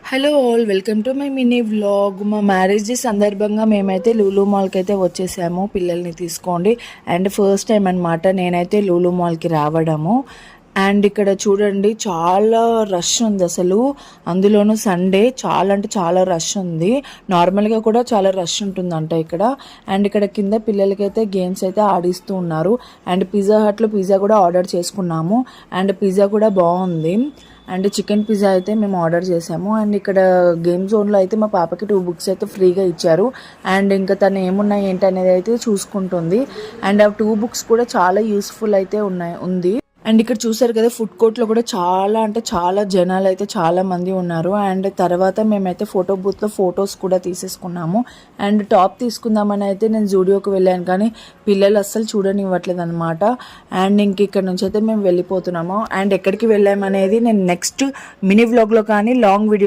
Hello all, welcome to my mini vlog. మా marriage సందర్భంగా మేమైతే లూలు మాల్కి అయితే వచ్చేసాము పిల్లల్ని తీసుకోండి. అండ్ ఫస్ట్ టైం అనమాట నేనైతే లూలు మాల్కి రావడము. అండ్ ఇక్కడ చూడండి చాలా రష్ ఉంది అసలు, అందులోనూ సండే చాలా అంటే చాలా రష్ ఉంది. నార్మల్గా కూడా చాలా రష్ ఉంటుందంట ఇక్కడ. అండ్ ఇక్కడ కింద పిల్లలకైతే గేమ్స్ అయితే ఆడిస్తూ ఉన్నారు. అండ్ పిజ్జా హట్లో పిజ్జా కూడా ఆర్డర్ చేసుకున్నాము. అండ్ పిజ్జా కూడా బాగుంది. అండ్ చికెన్ పిజ్జా అయితే మేము ఆర్డర్ చేసాము. అండ్ ఇక్కడ గేమ్ జోన్లో అయితే మా పాపకి 2 బుక్స్ అయితే ఫ్రీగా ఇచ్చారు. అండ్ ఇంకా తను ఏమున్నాయి ఏంటి అనేది అయితే చూసుకుంటుంది. అండ్ ఆ 2 బుక్స్ కూడా చాలా యూస్ఫుల్ అయితే ఉంది. అండ్ ఇక్కడ చూసారు కదా, ఫుడ్ కోర్ట్లో కూడా చాలా అంటే చాలా జనాలు అయితే చాలా మంది ఉన్నారు. అండ్ తర్వాత మేమైతే ఫోటో బూత్లో ఫొటోస్ కూడా తీసేసుకున్నాము. అండ్ టాప్ తీసుకుందామని అయితే నేను జూడియోకి వెళ్ళాను, కానీ పిల్లలు అస్సలు చూడనివ్వట్లేదు అనమాట. అండ్ ఇంక ఇక్కడ నుంచి అయితే మేము వెళ్ళిపోతున్నాము. అండ్ ఎక్కడికి వెళ్ళామనేది నేను నెక్స్ట్ మినీ వ్లాగ్లో కానీ లాంగ్ వీడియో